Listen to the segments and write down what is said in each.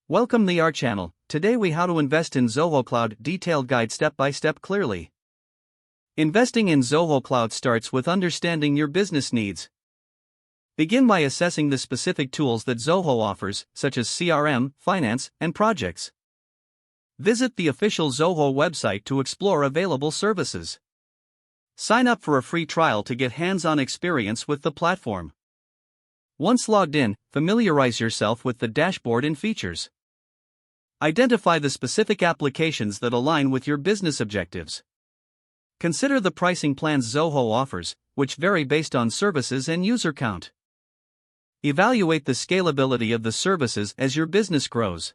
Welcome to our channel. Today we how to invest in Zoho Cloud detailed guide step by step clearly. Investing in Zoho Cloud starts with understanding your business needs. Begin by assessing the specific tools that Zoho offers, such as CRM, finance, and projects. Visit the official Zoho website to explore available services. Sign up for a free trial to get hands-on experience with the platform. Once logged in, familiarize yourself with the dashboard and features. Identify the specific applications that align with your business objectives. Consider the pricing plans Zoho offers, which vary based on services and user count. Evaluate the scalability of the services as your business grows.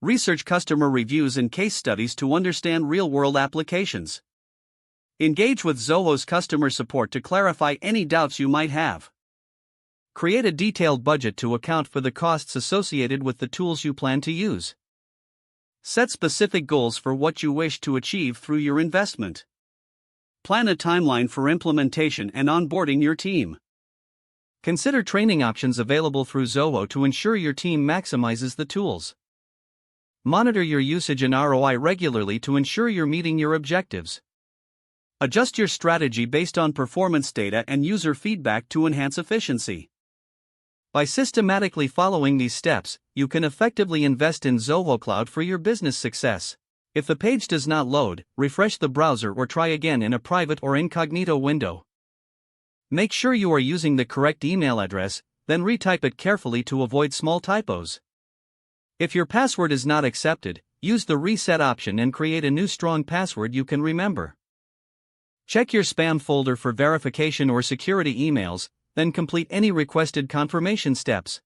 Research customer reviews and case studies to understand real-world applications. Engage with Zoho's customer support to clarify any doubts you might have. Create a detailed budget to account for the costs associated with the tools you plan to use. Set specific goals for what you wish to achieve through your investment. Plan a timeline for implementation and onboarding your team. Consider training options available through Zoho to ensure your team maximizes the tools. Monitor your usage and ROI regularly to ensure you're meeting your objectives. Adjust your strategy based on performance data and user feedback to enhance efficiency. By systematically following these steps, you can effectively invest in Zoho Cloud for your business success. If the page does not load, refresh the browser or try again in a private or incognito window. Make sure you are using the correct email address, then retype it carefully to avoid small typos. If your password is not accepted, use the reset option and create a new strong password you can remember. Check your spam folder for verification or security emails, then complete any requested confirmation steps.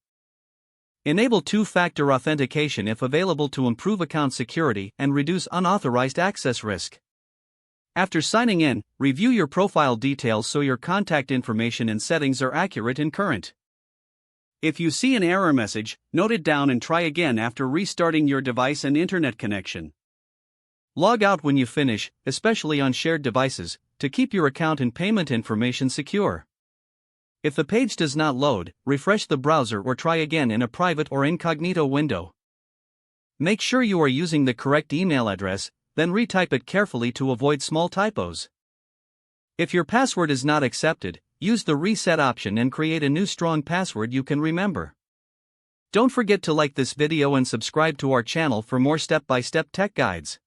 Enable two-factor authentication if available to improve account security and reduce unauthorized access risk. After signing in, review your profile details so your contact information and settings are accurate and current. If you see an error message, note it down and try again after restarting your device and internet connection. Log out when you finish, especially on shared devices, to keep your account and payment information secure. If the page does not load, refresh the browser or try again in a private or incognito window. Make sure you are using the correct email address, then retype it carefully to avoid small typos. If your password is not accepted, use the reset option and create a new strong password you can remember. Don't forget to like this video and subscribe to our channel for more step-by-step tech guides.